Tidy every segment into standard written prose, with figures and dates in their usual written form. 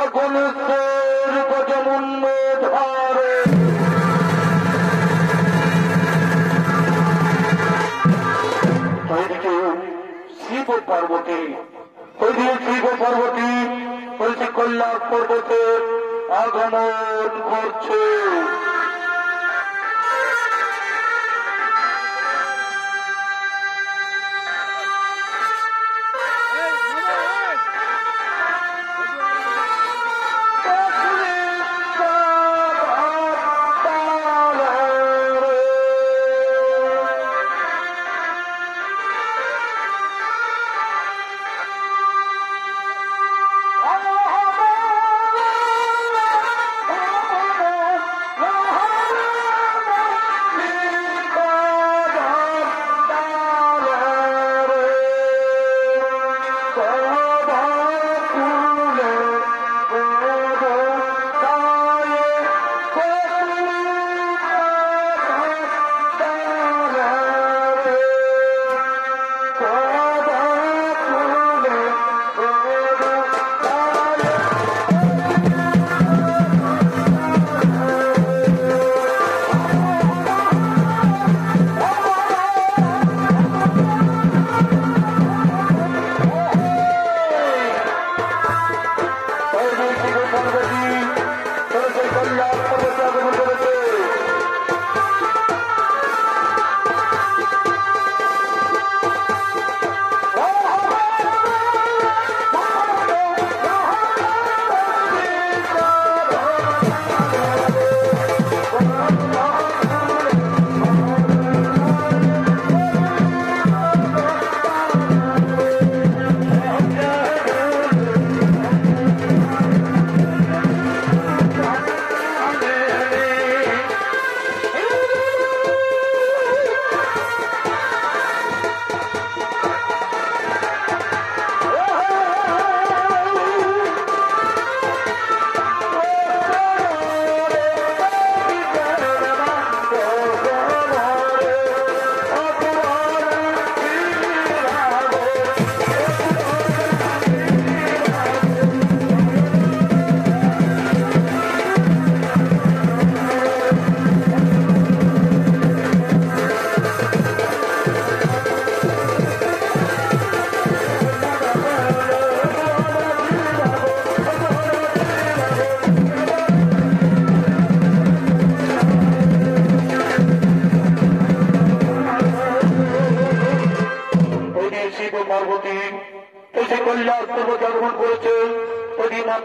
গগনেশ্বর গজমুন্ড ধারে শিব পার্বতী শিব পার্বতী বলছে কৈলাস পর্বতের আগমন করছে।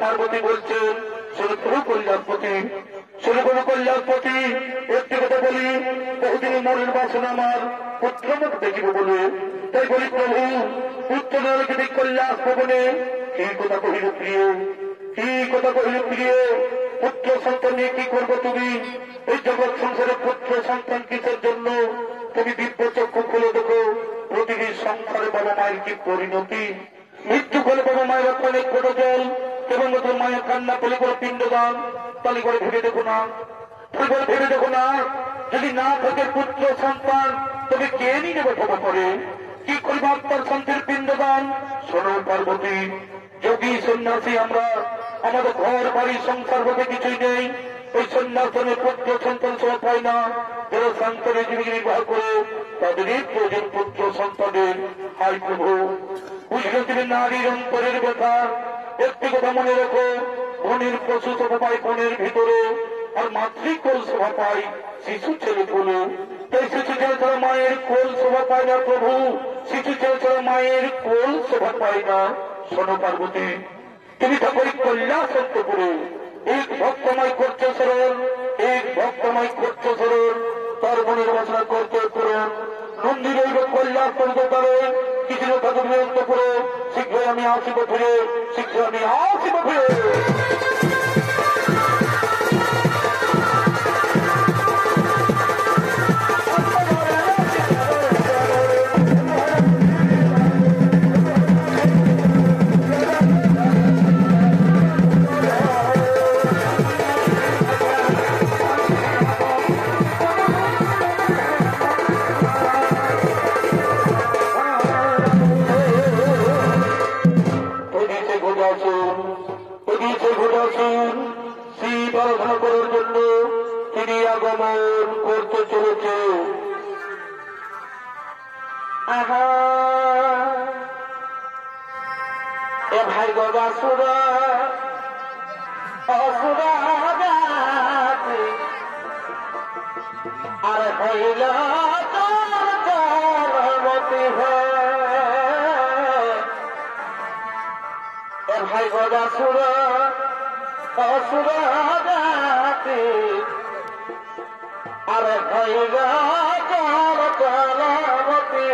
পার্বতী বলছেন কল্যাণপতি কল্যাণপতি একটি কথা বলি, বহুদিন মনের বাসনা আমার পুত্রমুখ দেখিব বলে, তাই বলি প্রভু পুত্র নরকে কল্যাণ ভবনে কি কথা কহিল প্রিয়, কি কথা কহিল প্রিয়, পুত্র সন্তান নিয়ে কি করবো তুমি? এই জগৎ সংসারে পুত্র সন্তান কিসের জন্য? তুমি দিব্য চক্ষু খুলে দেখো, প্রতিটি সংসারে বাবা মায়ের কি পরিণতি। মৃত্যু করে বাবা মায়ের অনেক ছোট জল এবং ওদের মায়ের কান্না পেলে করে পিণ্ডদান, তাহলে করে ভেবে দেখো না, ভেবে দেখো না, যদি না থাকে পুত্র সন্তান তবে কে নিয়ে নেবে ক্ষমা করে? কি করবে আত্মার শান্তির পিণ্ডদান? শোনো পার্বতী, যোগী সন্ন্যাসী আমরা, আমাদের ঘর বাড়ি সংসার বলতে কিছুই নেই। ওই সন্ন্যাসনে পুত্র সন্তান সব পায় না, যারা সন্তানের জীবন নির্বাহ করে তাদেরই প্রয়োজন পুত্র সন্তানের। হাই প্রভু, বুঝলে তুমি নারীর অন্তরের ব্যথা। একটি কথা মনে রেখো, বনের পশু শোভা পায় বনের ভিতরে, আর মাতৃকোল শোভা পায় শিশু ছেলে কোলে। তাই শিশু ছেলে ছাড়া মায়ের কোল শোভা পায় না প্রভু, শিশু ছেলে ছাড়া মায়ের কোল শোভা পায় না। শোনো পার্বতী, তুমি ঠাকুরের কল্যাণ সত্য করে এক ভক্তময় করছো স্মরণ, এক ভক্তময় করছো স্মরণ, তার মনের বাসনা করতে পূরণ। নন্দী রইব কল্যাণ করতে পারে, কিছু ঠাকুর বিরক্ত করে, শীঘ্রই আমি আসিব ফিরে, শীঘ্রই আমি আসিব ফিরে। এ ভাই গো বাসুর অসুরা গাতি আর হইল মতি এ ভাই গো বাসুর অসুরা গাতি আর হইল মতি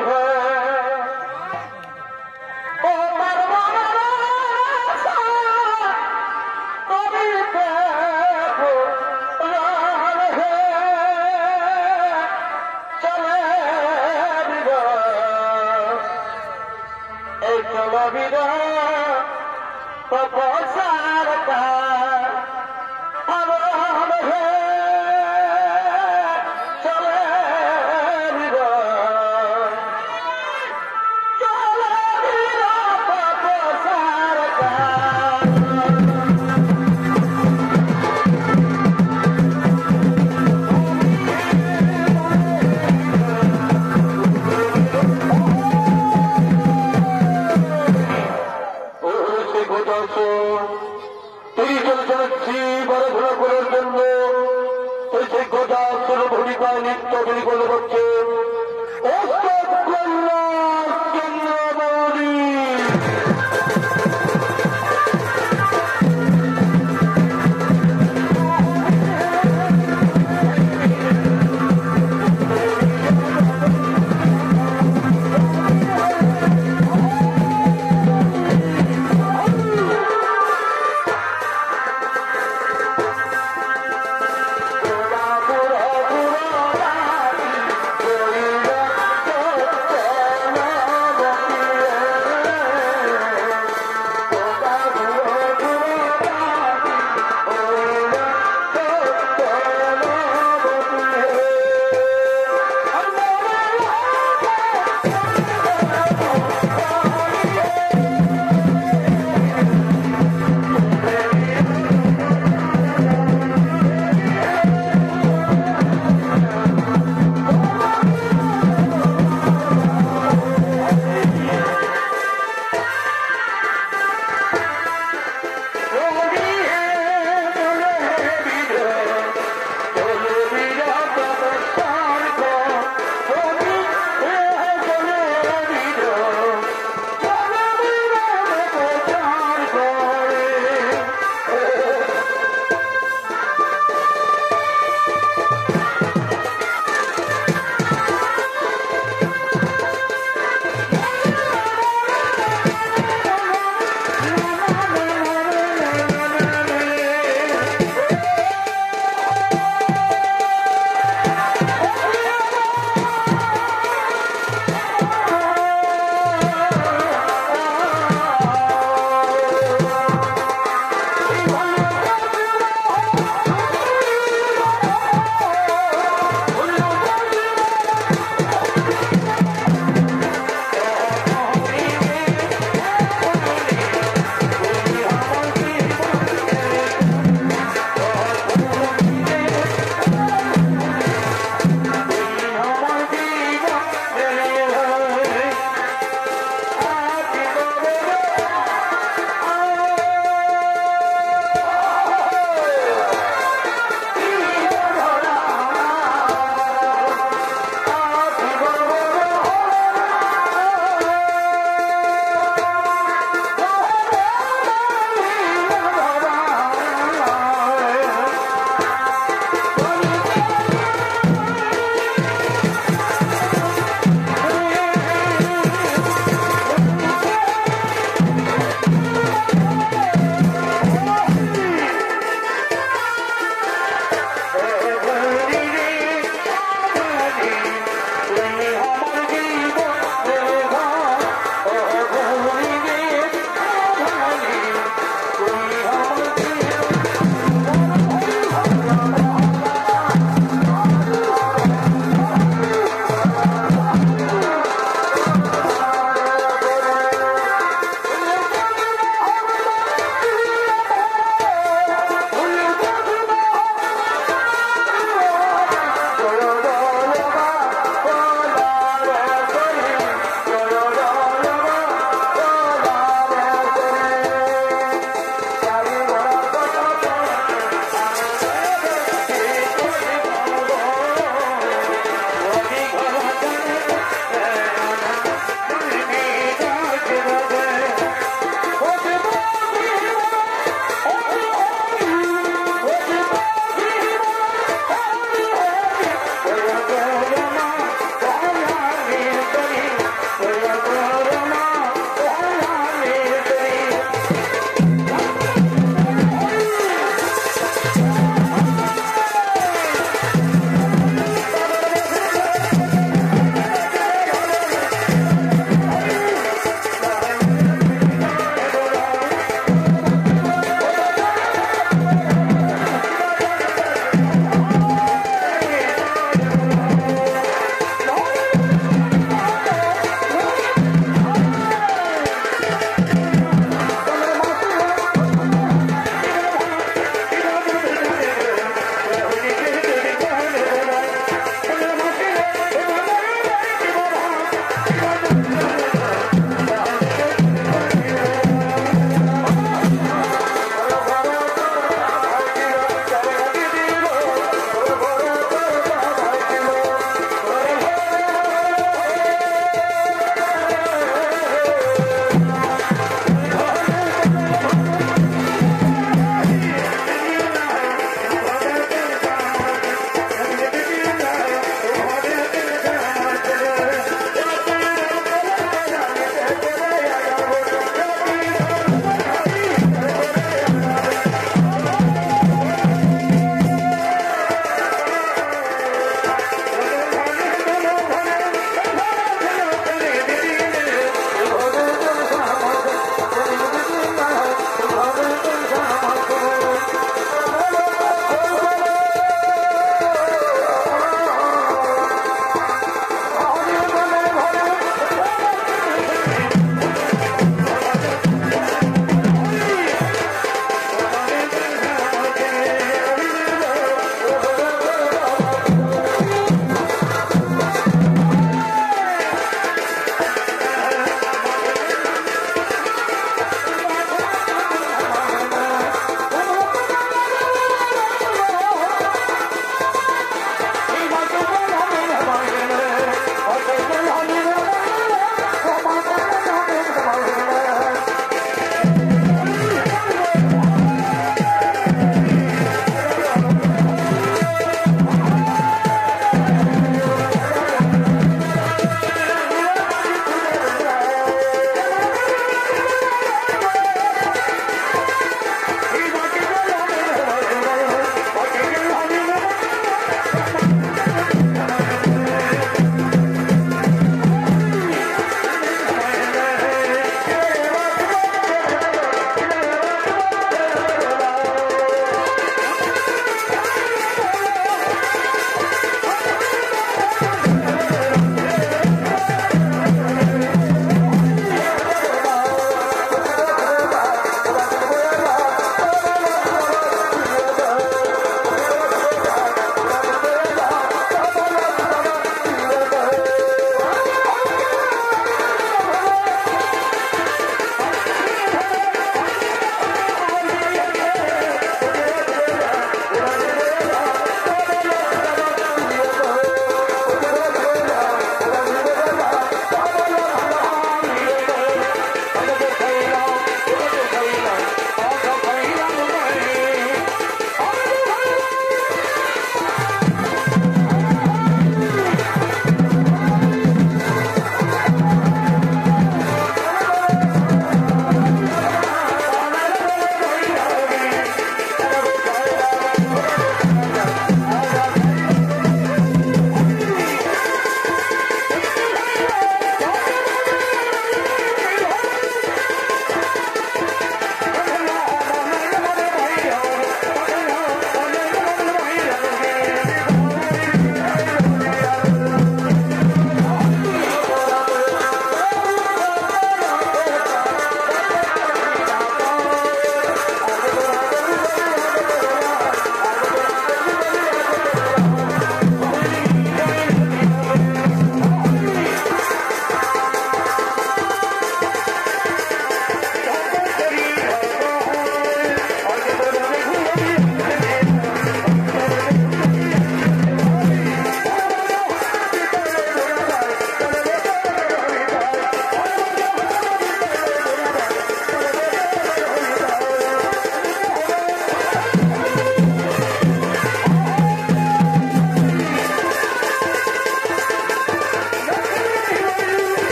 ভূমিকায় নৃত্য পরিকল্পনা করছে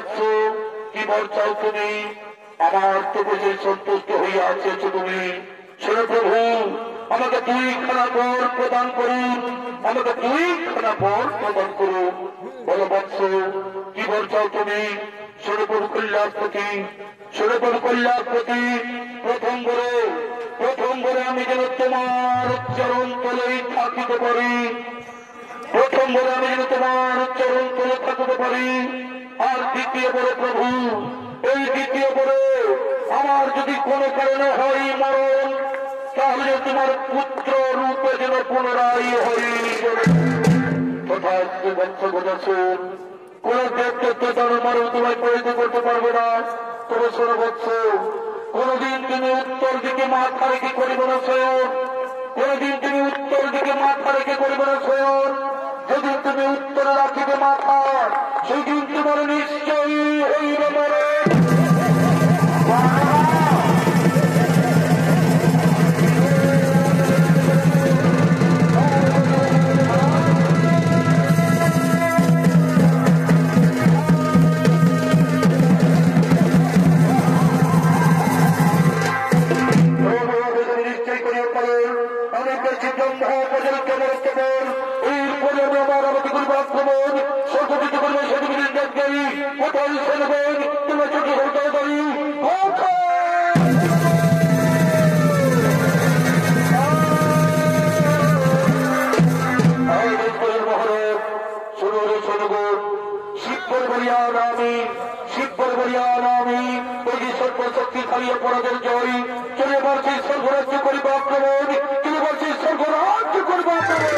বৎস কি বর চাও তুমি? আমার তো বুঝে সন্তুষ্ট হইয়া আছেছ তুমি। শোনো প্রভু, আমাকে 2খানা বর প্রদান করুন, আমাকে 2খানা বর প্রদান করুন। বলো বৎস কি বর চাও তুমি? শোনো প্রভু কল্যাণপতি, শোনো প্রভু কল্যাণপতি, প্রথম বরে আমি যেন তোমার উচ্চারণ তলেই থাকিতে পারি, প্রথম বরে আমি যেন তোমার উচ্চারণ তলে থাকিতে পারি। আর দ্বিতীয় বরে প্রভু, এই দ্বিতীয় বরে আমার যদি কোনো কারণে হয় মরণ, তাহলে তোমার পুত্র রূপে যেন পুনরায় হই তথা বৎস বোঝাচ্ছেন। কোন দেবদেবতা তার মারণ তোমায় পরিচিত করতে পারবে না। তবে শোনো বৎস, কোনদিন তুমি উত্তর দিকে মাথা রেখে করিবে না শয়ন, কোনদিন তুমি উত্তর দিকে মাথা রেখে করিবে না শয়ন। যেদিন তুমি উত্তরে রাখিবে মাথা, সেদিন তোমার নিশ্চয়ই হইবে মরণ। শক্তি খালিয়ে পরাদের জয় চলে পারছি স্বর্গরাজ্য করিব আক্রমণ, চলে পারছি স্বর্গরাজ্য করিব আক্রমণ।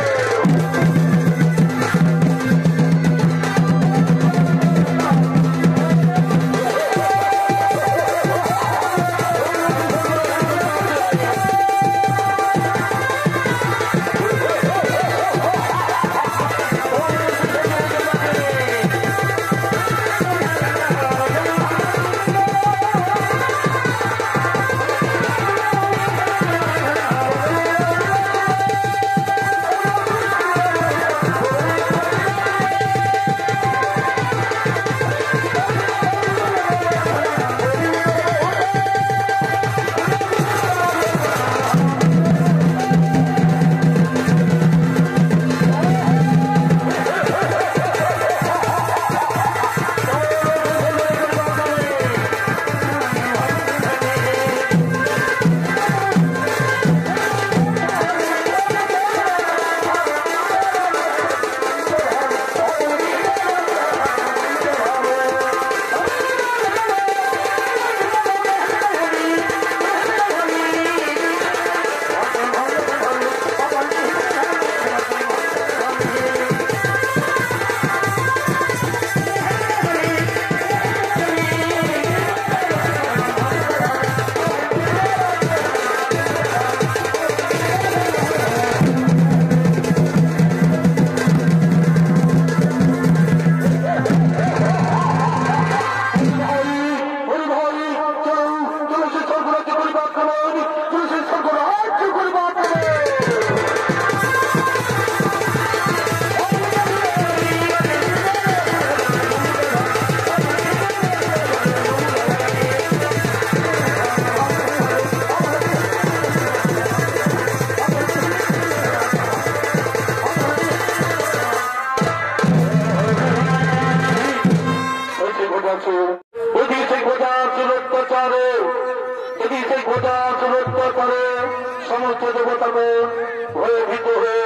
সমস্ত দেবতাগণ ভয়ে ভীত হয়ে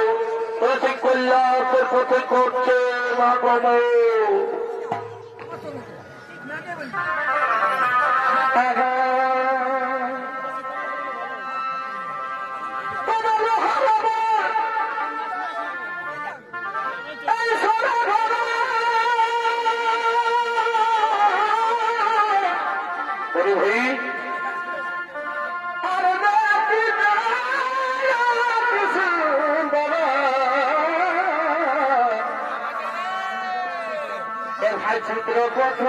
প্রতীক কল্যাণের পথে করছে মাগময়। চিত্রপথ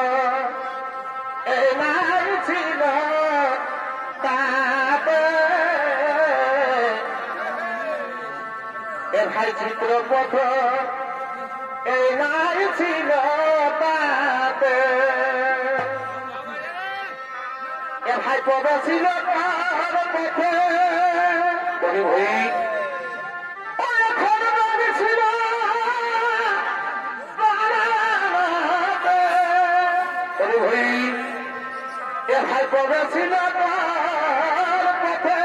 এই নাই ছিল তাতে ভাই চিত্রপথ এই নাই ছিল তাতে হাই পদা ছিল তার পথে ছিল হাই পদা ছিল তার পথে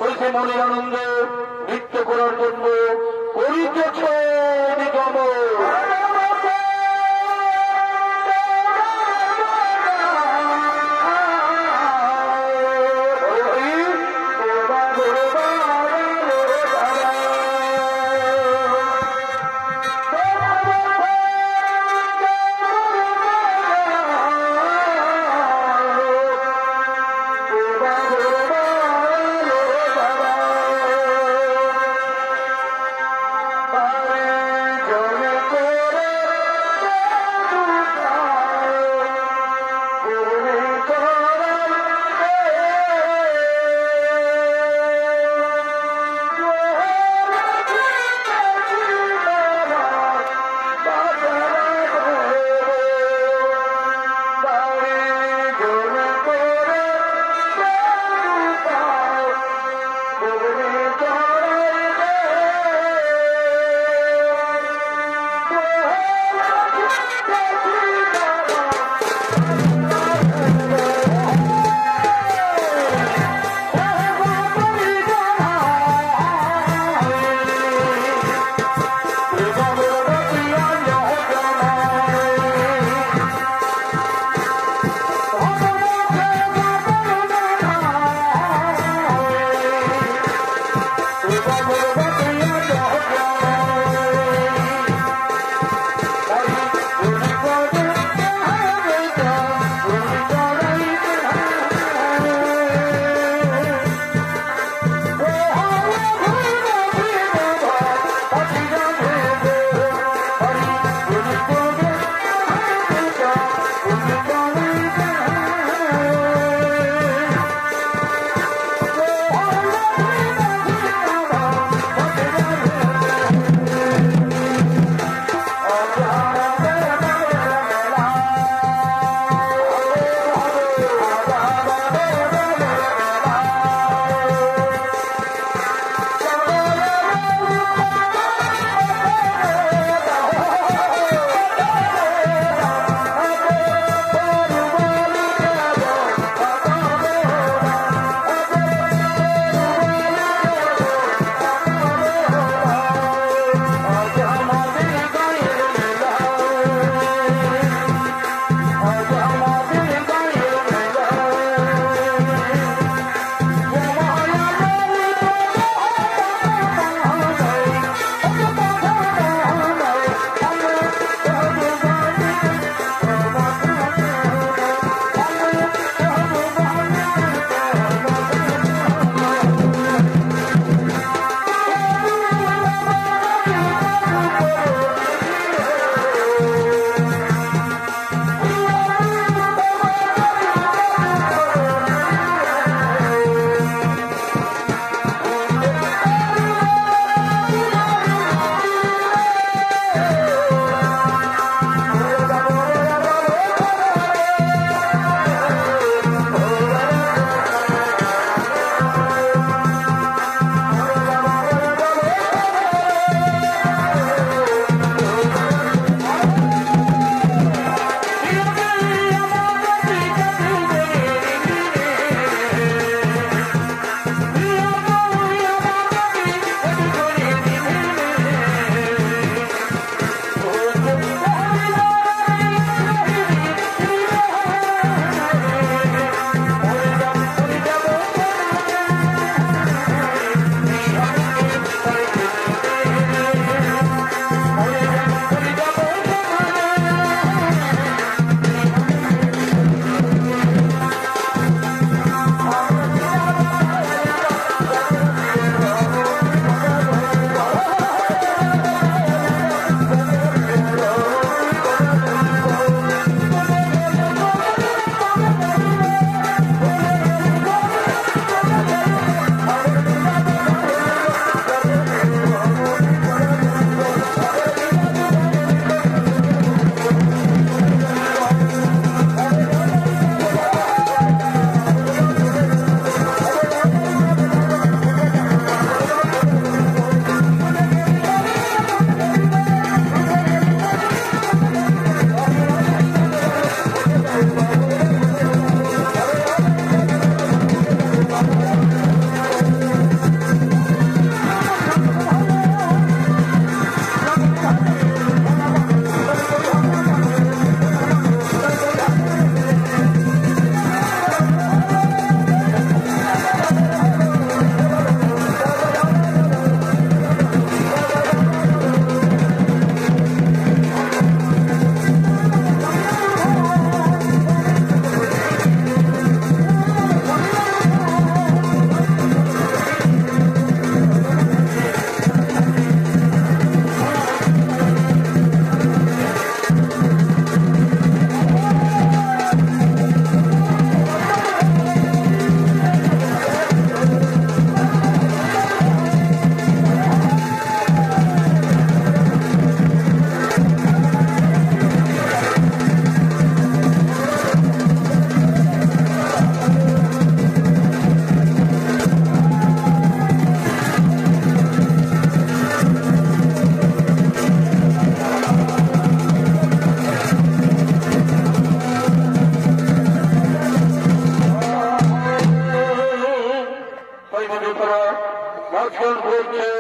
বলছে মনের আনন্দ নৃত্য করার জন্য করিতেছ নিগম জনে সবাই মিলে তারা নাচ গান করছে।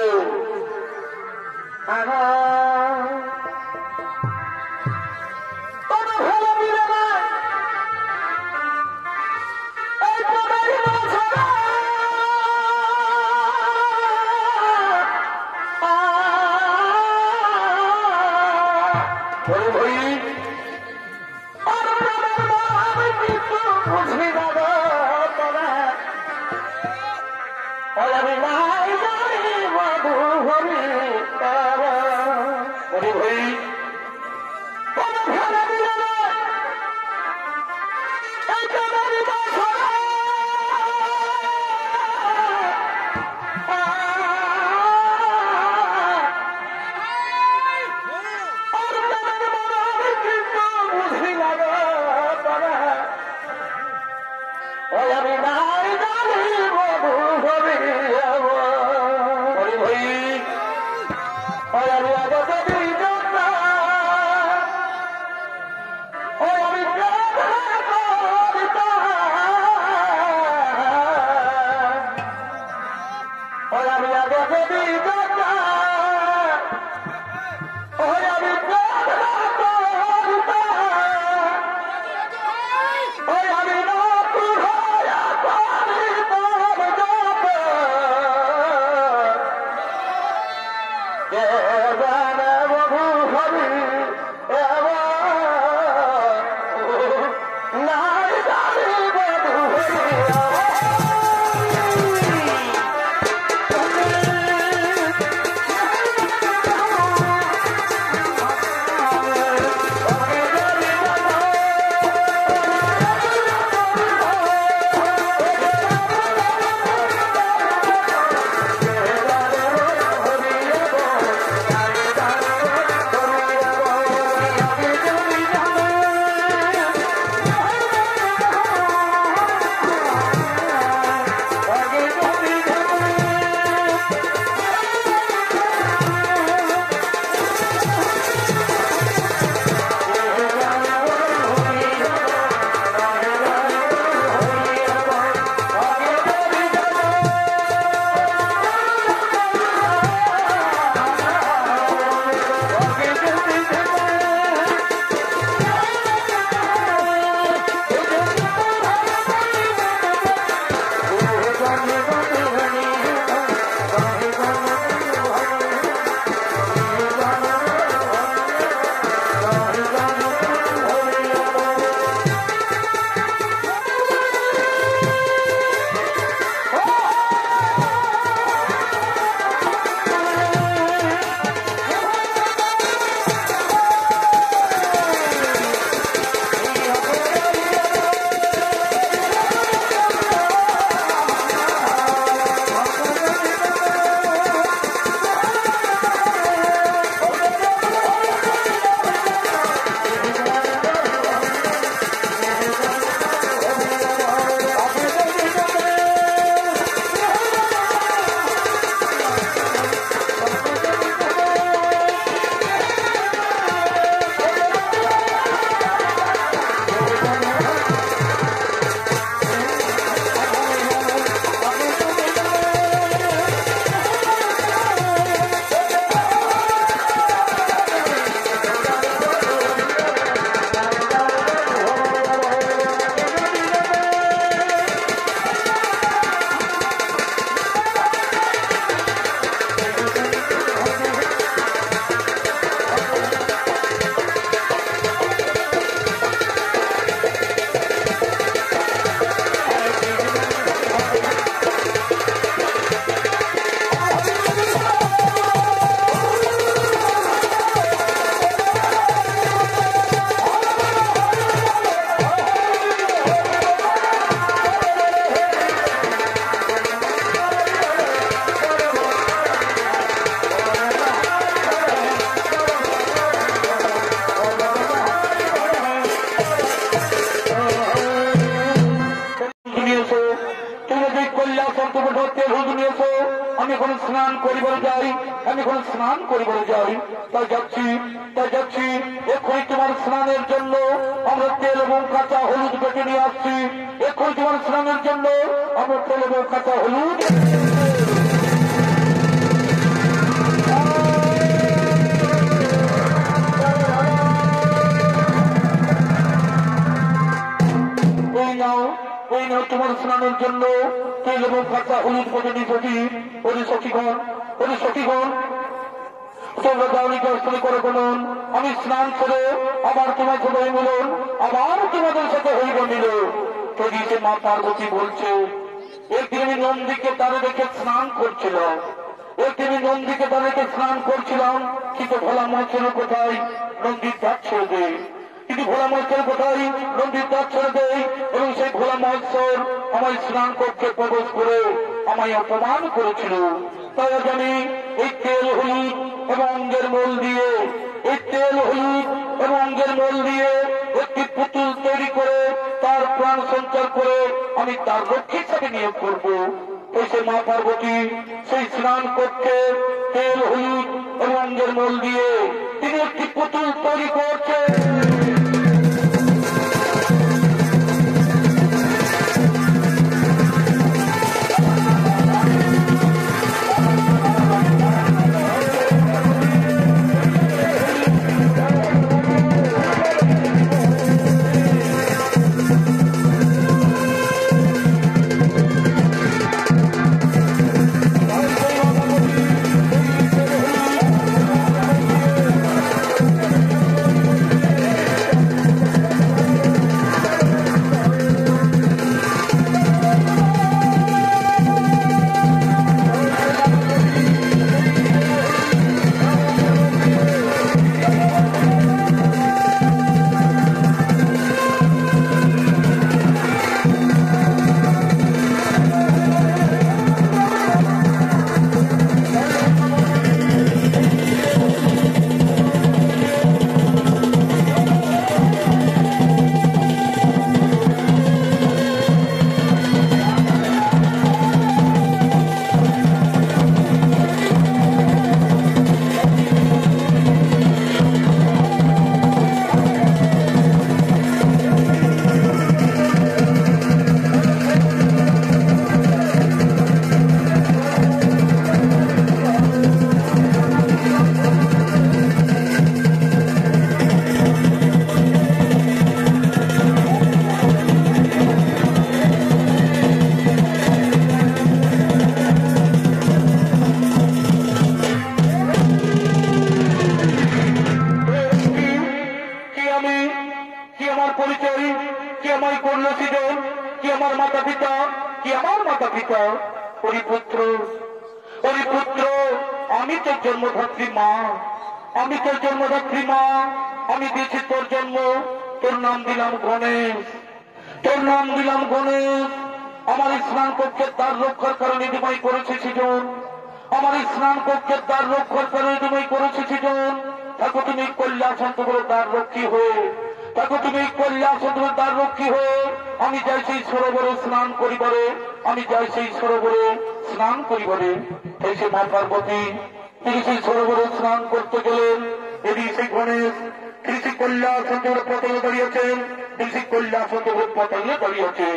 স্নান করিবার যাই, আমি এখন স্নান করিবার যাই, তাই যাচ্ছি। এখনই তোমার স্নানের জন্য আমরা তেল এবং কাঁচা হলুদ বেটে নিয়ে আসছি। এখনই তোমার স্নানের জন্য আমরা তেল এবং কাঁচা হলুদ এই নাও তোমার স্নানের জন্য তেল এবং কাঁচা হলুদ বেটে নিয়েছি। সখীগণ তোমরা যাওনি কষ্ট করে বলুন, আমি স্নান করে আবার তোমার সাথে মিলন, আবার তোমাদের সাথে হইব মিল। তদিতে মা পার্বতী বলছে, একদিন আমি নন্দীকে তারে দেখে স্নান করছিলাম, কিন্তু ভোলা মাছের কোথায় নন্দীর দাঁত ছেড়ে দেয়, এবং সেই ভোলা মহোৎসব আমার স্নান কক্ষে প্রবেশ করে আমায় অপমান করেছিল। তাই জানি এই তেল হলুদ এবং অঙ্গের মোল দিয়ে একটি পুতুল তৈরি করে তার প্রাণ সঞ্চার করে আমি তার রক্ষী হিসাবে নিয়োগ করব। এসে মা পার্বতী সেই স্নান কক্ষে তেল হলুদ এবং অঙ্গের মোল দিয়ে তিনি একটি পুতুল তৈরি করছে। আমি দিয়েছি তোর জন্ম, তোর নাম দিলাম গণেশ। আমার স্নান কক্ষের দ্বার রক্ষার কারণে তোমায় করেছে সৃজন, থাকো তুমি কৈলাসন্তপুরের দ্বার রক্ষী হয়ে, আমি যাই সেই সরোবরে স্নান করিবারে, তাই সে মা পার্বতী তিনি সেই সরোবরে স্নান করতে গেলেন। এদিকে সেই গণেশ তিনি সেই কৈলাসন্তপুরের পতলে দাঁড়িয়েছেন,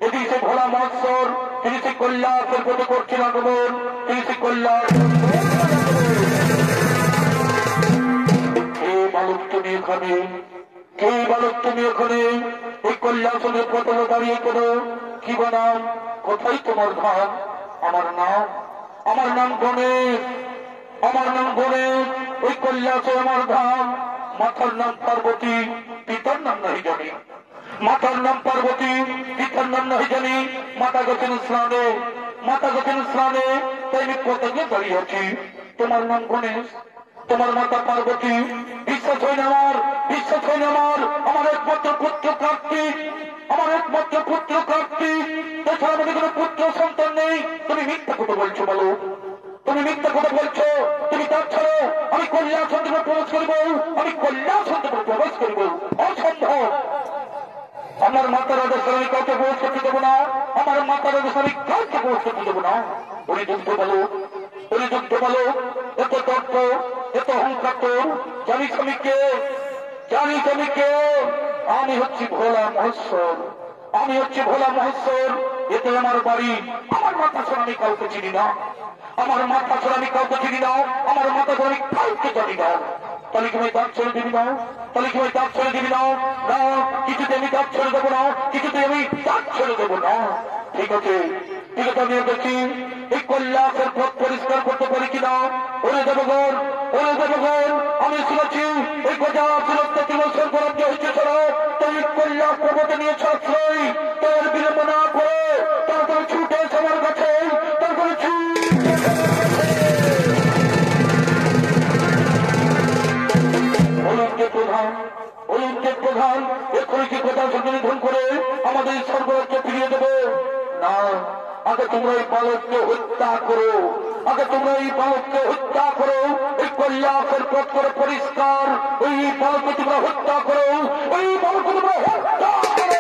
এদিকে সেই ভোলা মহোৎসব তিনি সেই কৈলাসের পথে করছেন আগমন, তিনি সেই কৈলাস। কে বালক তুমি এখানে এই কৈলাসনের পতলে দাঁড়িয়ে করো, কি বানাম, কোথায় তোমার ধাম? আমার নাম গণেশ, ওই কৈলাসে আমার ধাম। মাতার নাম পার্বতী, পিতার নাম নাহি জানি। মাতা গেছেন স্নানে, তাই আমি পতঙ্গে দাঁড়িয়ে আছি। তোমার নাম গণেশ, তোমার মাতা পার্বতী, বিশ্বাস হয় না আমার একমাত্র পুত্র কার্তিক, তাছাড়া আমাদের কোনো পুত্র সন্তান নেই। তুমি মিথ্যা কথা বলছো, বলো তুমি মিথ্যা কথা বলছো। তুমি তার ছাড়ো আমি কৈলাসন্তপুরে প্রবেশ করিব, অসম্ভব। আমার মাতার আদেশ আমি কাউকে প্রবেশ করতে দেবো না, ওরে দুঃখ বলো উনি যুদ্ধ বালক, এত তর্ক, এত অহংকার তোর। জানিস আমি কে? জানিস আমি কে? আমি হচ্ছি ভোলা মহেশ্বর, আমি হচ্ছি ভোলা মহেশ্বর। এতে আমার বাড়ি। আমার মাথা ছাড়া আমি কাউকে চিনি না, আমার মাথা ছাড়া আমি কাউকে চিনি না, আমার মাথা ছাড়া আমি কাউকে জানি না। তাহলে কি আমি দাঁত ছেড়ে দিবি না? তাহলে কি আমি দাঁত ছেড়ে দিবি না? না, কিছুতে আমি দাঁত ছেড়ে দেবো না, কিছুতে আমি দাঁত ছেড়ে দেবো না। ঠিক আছে, ঠিক আছে, আমি দেখছি এই কৈলাসের পথ পরিষ্কার করতে পারি কিনা। ওরে দেবগণ, ওরে দেবগণ, আমি শুনেছি এই গজা সুরক্ষা দিবসের বরাদ্দ হয়েছে ছাড়া তুমি কৈলাস পর্বতে নিয়েছ আশ্রয়। তার বিলম্ব না করে তারপরে ছুটে এসে আমার কাছে, তারপরে প্রধান, অলিম্পিক প্রধান এক্ষুনি কি কথা সংশোধন করে আমাদের সর্বরাজ্য ফিরিয়ে দেবে? না, আগে তোমরা এই বালককে হত্যা করো, আগে তোমরা এই বালককে হত্যা করো। এই কৈলাসের পথ করে পরিষ্কার, ওই বালককে তোমরা হত্যা করো, ওই বালককে তোমরা হত্যা করো।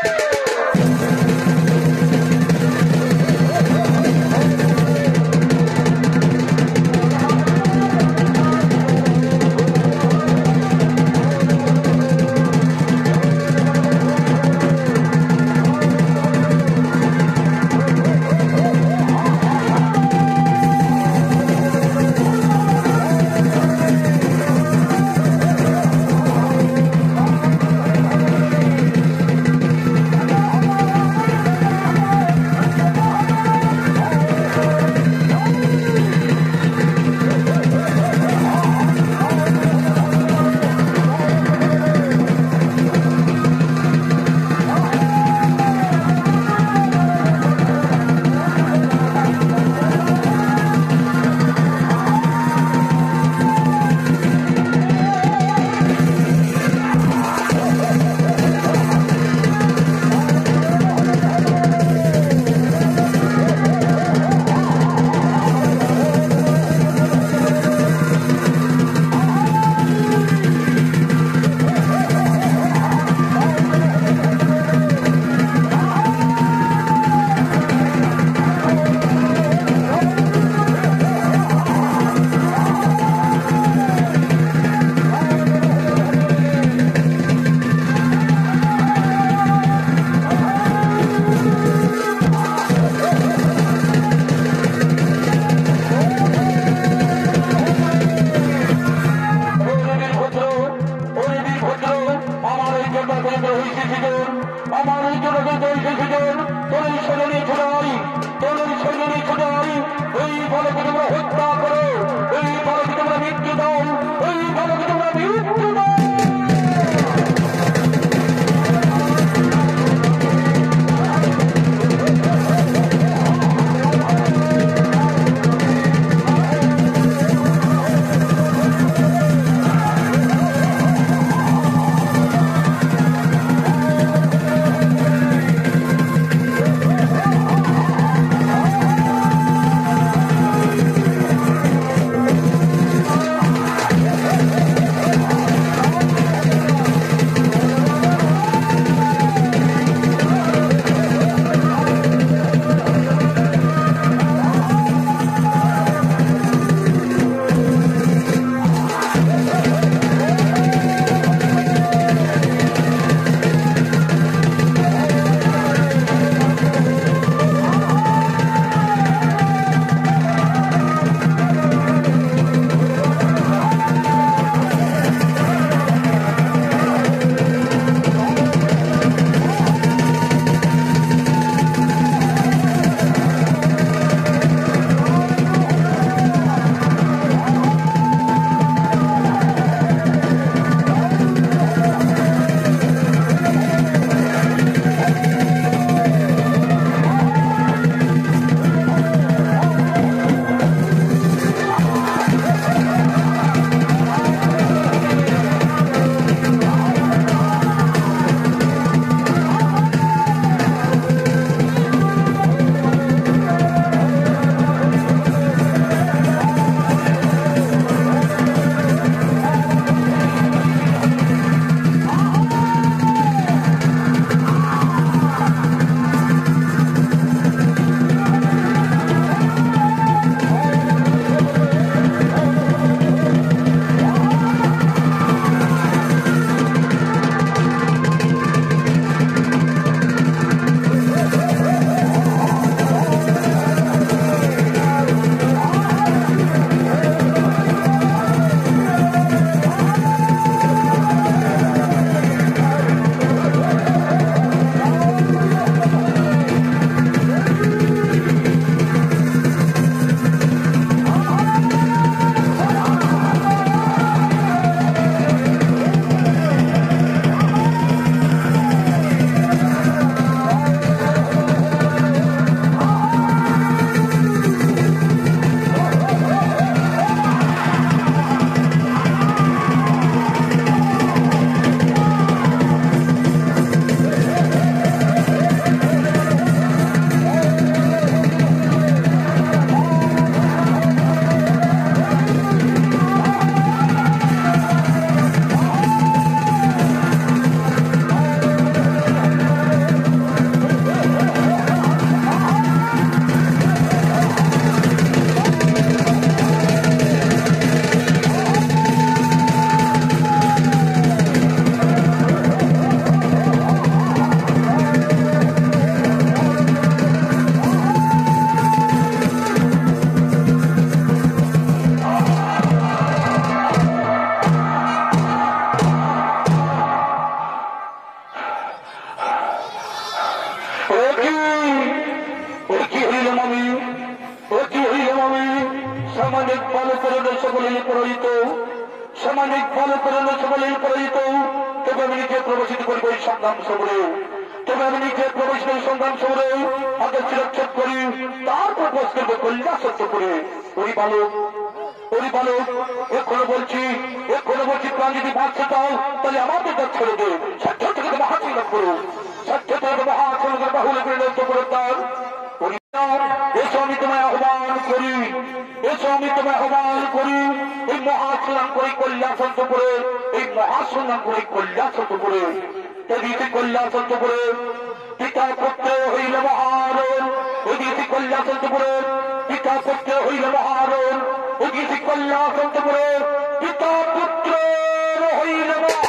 সামাজিক ভালোকরণে সকলেই পরাজিত, সামাজিক ভালোকরণে সকলেই পরাজিত। তবে আমি নিজে প্রবাসিত করি ওই সংগ্রাম সবরে, তবে আমি নিজে প্রবাসিত সংগ্রাম সবরে আগে সুরক্ষা করি, তারপর বস করবো কল্যাণ সত্য করে। ওই বালক, ওই বালক, এখনো বলছি প্রাণ যদি বাঁচতে চাও তাহলে আমাদের কাজ ছেড়ে দে, সত্য থেকে তোমার হাত লাভ করো, সত্য থেকে তোমার হাত বাহুল করে লক্ষ্য করে তার। এসো আমি তোমায় আহ্বান করি, এসো আমি তোমায় আহ্বান করি, এই মহাসংগ্রাম করে কল্যাণ সত্য করে, এই মহাসংগ্রাম করে কল্যাণ সত্য করে, এদিকে কল্যাণ সত্য করে পিতা পুত্র হইল মহারণ, এদিকে কল্যাণ সত্য করে পিতা পুত্র হইল মহারণ, এদিকে কল্যাণ সত্য করে পিতা পুত্র হইল মহারণ।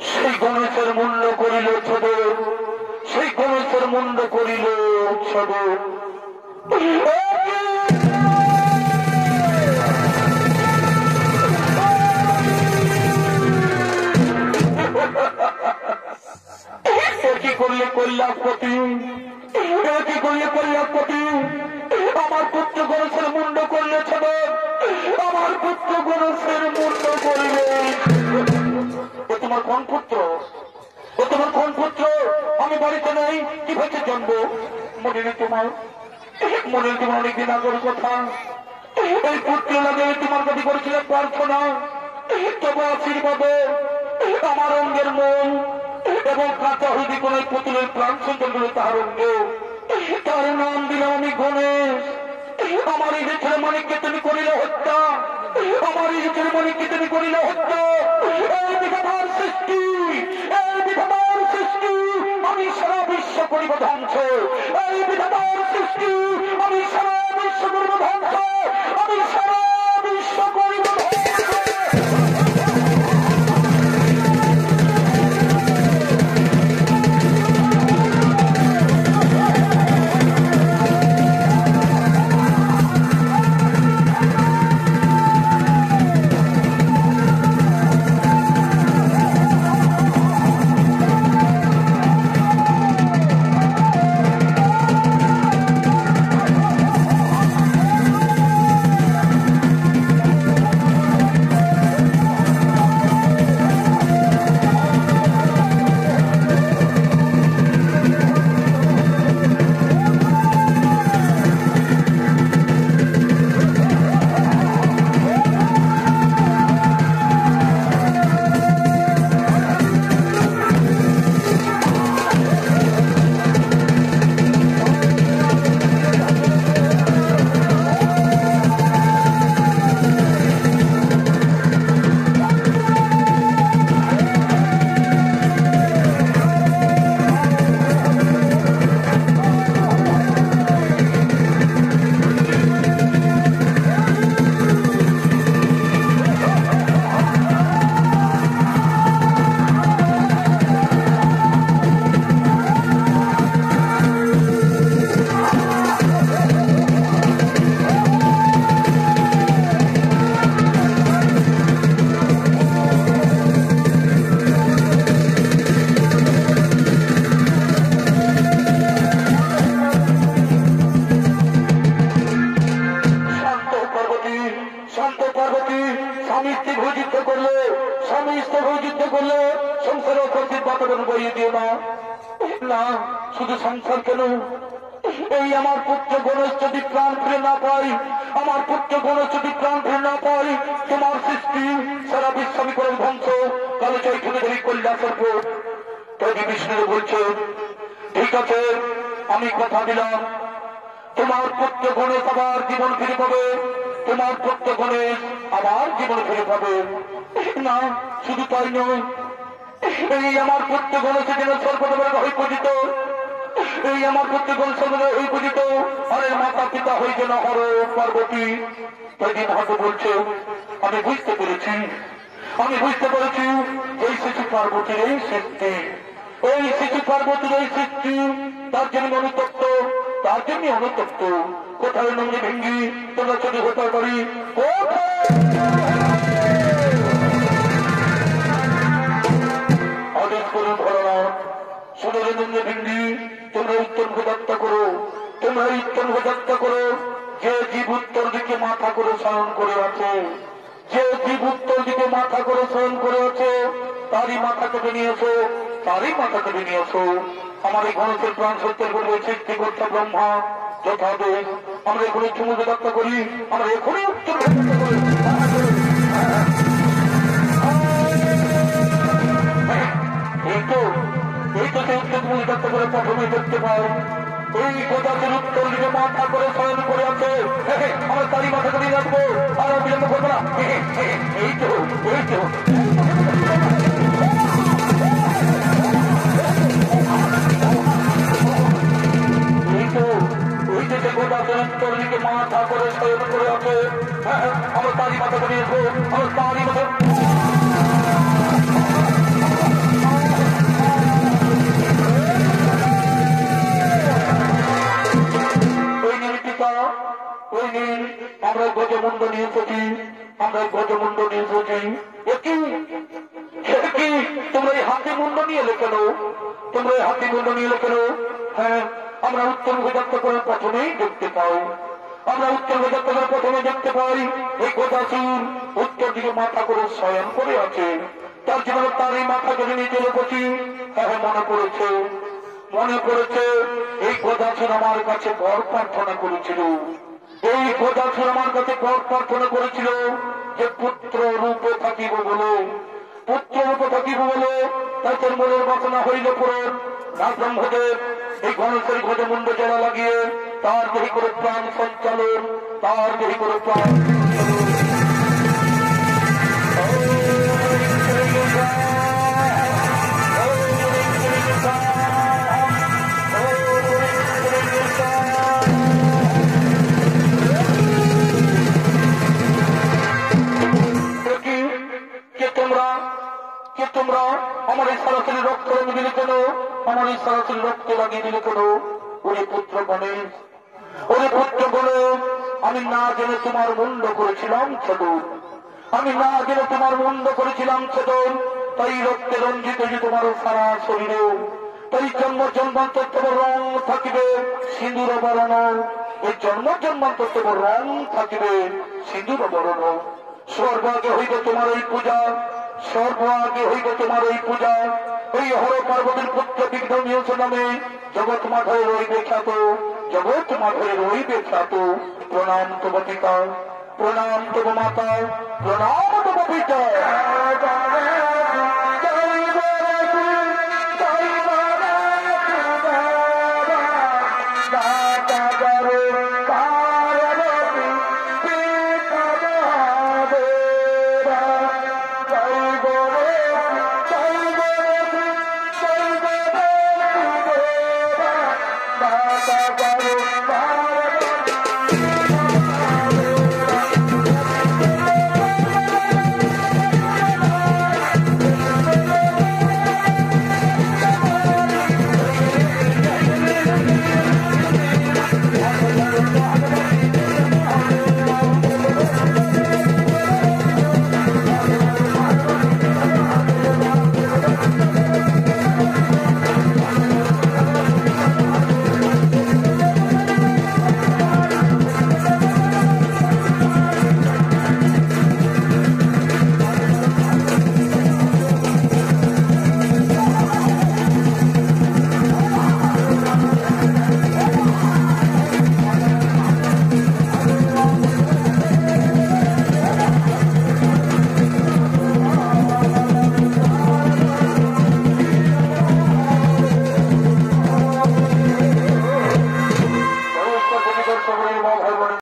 সেই গণেশের মূল্য করিল উৎসব, সেই গণেশের মূল্য করিল উৎসব। কি করলে কল্যাণপতি, কি করলে কল্যাণপতি, আমার পুত্র গণেশের মূল্য করলে ছোট, আমার পুত্র গণেশের মূল্য করিলে। তোমার কোন পুত্র, ও তোমার কোন পুত্র? আমি বাড়িতে নাই, কি হয়েছে জন্ম? মনে নেই তোমার, মনে নেই তোমার অনেকদিন আগের কথা। এই পুত্র লাগে তোমার কাছে করেছিলাম প্রার্থনা, তবু আশীর্বাদে আমার অঙ্গের মন এবং কাঁচা হইতে কোন পুতুলের প্রাণ সন্তান গুলো তাহার অঙ্গ, তার নাম দিলাম আমি গণেশ। আমার এই ছেলে মানিককে তুমি করিলে হত্যা, আমার এই ছেলে মানিককে তুমি করিলে হত্যা। এই বিধাতার সৃষ্টি, এই বিধাতার সৃষ্টি, আমি সারা বিশ্ব করিব ধ্বংস। এই বিধাতার সৃষ্টি, আমি সারা বিশ্ব করিব ধ্বংস, আমি সারা বিশ্ব করিব ধ্বংস। বইয়ে দিও না। না, শুধু সংসার কেন, এই আমার পুত্র গণেশ যদি প্রাণ ফিরে না পাই, আমার পুত্র গণেশ যদি প্রাণ ফিরে না পাই, তোমার সৃষ্টি সারা বিশ্বমি করে ধ্বংস কালো চৈতন্য দেবী কল্যাণ করবো। তবে বিষ্ণু বলছে, ঠিক আছে, আমি কথা দিলাম, তোমার পুত্র গণেশ আবার জীবন ফিরে পাবে, তোমার পুত্র গণেশ আবার জীবন ফিরে পাবে। না, শুধু তাই নয়, এই আমার পুত্র গণেশের যেন সর্বদেবের হয়ে পূজিত, এই আমার পুত্র গণেশ সর্বদেবের হয়ে পূজিত, আর এর মাতা পিতা হয়ে যেন হর পার্বতী। তাই দিন হয়তো বলছে, আমি বুঝতে পেরেছি, আমি বুঝতে পেরেছি, এই শিশু পার্বতীর এই সৃষ্টি, এই শিশু পার্বতীর এই সৃষ্টি, তার জন্য অনুতপ্ত, তার জন্য অনুতপ্ত। কোথায় নমনি ভেঙ্গি তোমরা চলে হতে পারি, আদেশ করুন ভোলানাথ, শুনে নমনি ভেঙ্গি তোমরা উত্তর যাত্রা করো, তোমরা উত্তর যাত্রা করো। যে জীব উত্তর দিকে মাথা করে শয়ন করে আছে, যে জীব উত্তর দিকে মাথা করে শয়ন করে আছে, তারই মাথা কেটে নিয়েছো, তারই মাথা কেটে নিয়েছো। আমার এই গণেশের প্রাণ সত্যের বলবে সৃষ্টিকর্তা ব্রহ্মা যথাদেশ। আমরা এখনই চুমুকে যাত্রা করি, আমরা এখনই উত্তর যাত্রা করি। এই তো সেই উত্তর চুমুকে যাত্রা করে প্রথমে দেখতে পাই, এই গোদাসের উত্তর দিকে মাথা করে শয়ন করে আছে, আমরা তারই মাথা করে রাখবো, আর বিলম্ব করবো না। এই তো উত্তর দিকে মাথা করে শয়ন করে আছে, আমরা তারই মাথা করে রাখবো, আমরা তারই মাথা। ওই দিন আমরা গজমুণ্ড নিয়ে এসেছি, আমরা গজমুণ্ড নিয়ে এসেছি। একই তোমরা এই হাতি মুন্ড নিয়ে এলে কেন, তোমরা এই হাতি মুন্ড নিয়ে এলে কেন? হ্যাঁ, আমরা উত্তর যাত্রা করে প্রথমেই দেখতে পাই, আমরা উত্তর যাত্রা করে প্রথমে দেখতে পাই এই গোদাসুর উত্তর দিকে মাথা করে শয়ন করে আছে, তার জন্য তার এই মাথা যদি নিয়ে চলে বসি। হ্যাঁ, মনে পড়েছে, মনে পড়েছে, এই গোদাসুর আমার কাছে বর প্রার্থনা করেছিল, এই গোদাসুর আমার কাছে বর প্রার্থনা করেছিল যে পুত্র রূপে থাকিব বলে, পুত্র রূপে থাকিব বলে। তাই তোর মনের বাসনা হইল পূরণ। না ব্রহ্মদেব এই গণেশের গজমুণ্ড জলা লাগিয়ে তার দেহি করে প্রাণ সঞ্চালন, তার দেহি করে প্রাণ তোমরা আমার এই সরাসরি রক্ত লাগিয়ে দিলে কেন, আমার এই সরাসরি রক্ত লাগিয়ে দিলে কেন? ওরে পুত্র গণেশ, ওরে পুত্র গণেশ, আমি না জেনে তোমার মুন্ড করেছিলাম ছেদন, আমি না জেনে তোমার মুন্ড করেছিলাম ছেদন। তাই রক্তে রঞ্জিত যে তোমার সারা শরীরে, তাই জন্ম জন্মান্তর তোমার রং থাকিবে সিঁদুর বরণ, এই জন্ম জন্মান্তর তোমার রং থাকিবে সিঁদুর বরণ। সর্বাগে হইবে তোমার এই পূজা, সর্বাগে হইবে তোমার এই পূজা। এই হর পার্বতীর পুত্র বিঘ্ন নিয়স নামে জগৎ মাথায় রইবে খ্যাত, জগৎ মাথায় রইবে খ্যাত। প্রণাম তব পিতা, প্রণাম তব মাতা, প্রণাম তব পিতা। সকলে মা ভাই বোনেরা